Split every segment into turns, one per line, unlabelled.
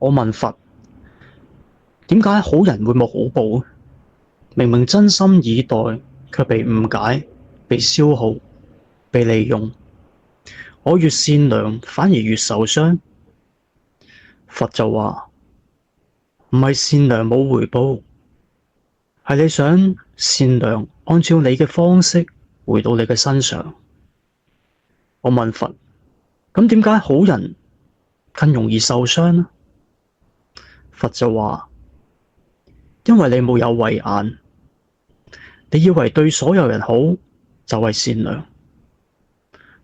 我問佛：點解好人會冇好報？明明真心以待，卻被誤解、被消耗、被利用。我越善良，反而越受傷。佛就話：唔係善良冇回報，係你想善良按照你嘅方式回到你嘅身上。我問佛：咁點解好人更容易受傷呢？佛就話：因為你冇有慧眼，你以為對所有人好就係善良，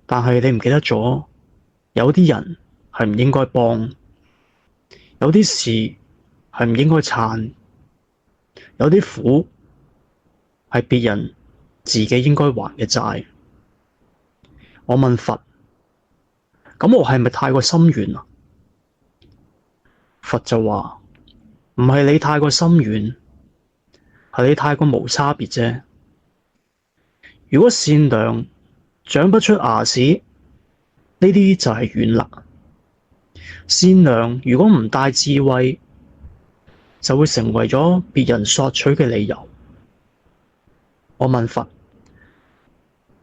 但係你唔記得咗，有啲人係唔應該幫，有啲事係唔應該撐，有啲苦係別人自己應該還嘅債。我問佛：咁我係咪太過心軟啊？佛就話：唔係你太過心軟，係你太過無差別啫。如果善良長不出牙齒，呢啲就係軟啦。善良如果唔帶智慧，就會成為咗別人索取嘅理由。我問佛：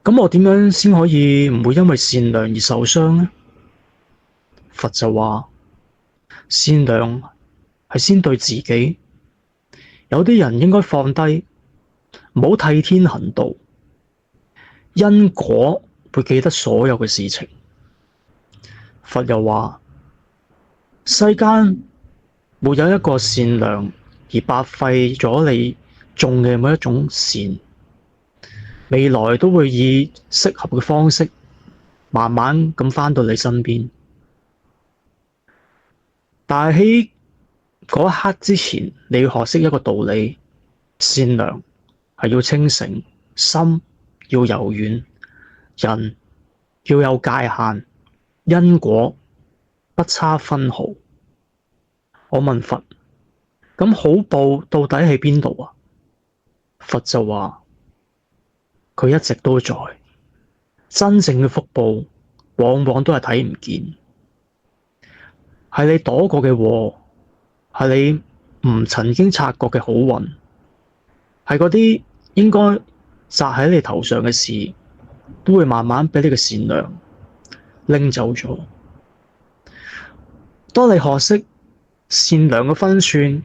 咁我點樣先可以唔會因為善良而受傷呢？佛就話：善良係先對自己，有啲人應該放低，唔好替天行道。因果會記得所有嘅事情。佛又話：世間沒有一個善良而白費咗你種嘅每一種善，未來都會以適合嘅方式慢慢咁返到你身邊。但係喺嗰一刻之前，你要學識一個道理：善良係要清醒，心要柔軟，人要有界限，因果不差分毫。我問佛：咁好報到底喺邊度啊？佛就話：佢一直都在，真正嘅福報往往都係睇唔見，係你躲過嘅禍，係你唔曾經察覺嘅好運，係嗰啲應該砸喺你頭上嘅事，都會慢慢俾你嘅善良拎走咗。當你學識善良嘅分寸，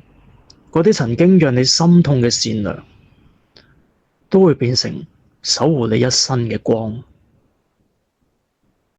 嗰啲曾經讓你心痛嘅善良，都會變成守護你一生嘅光。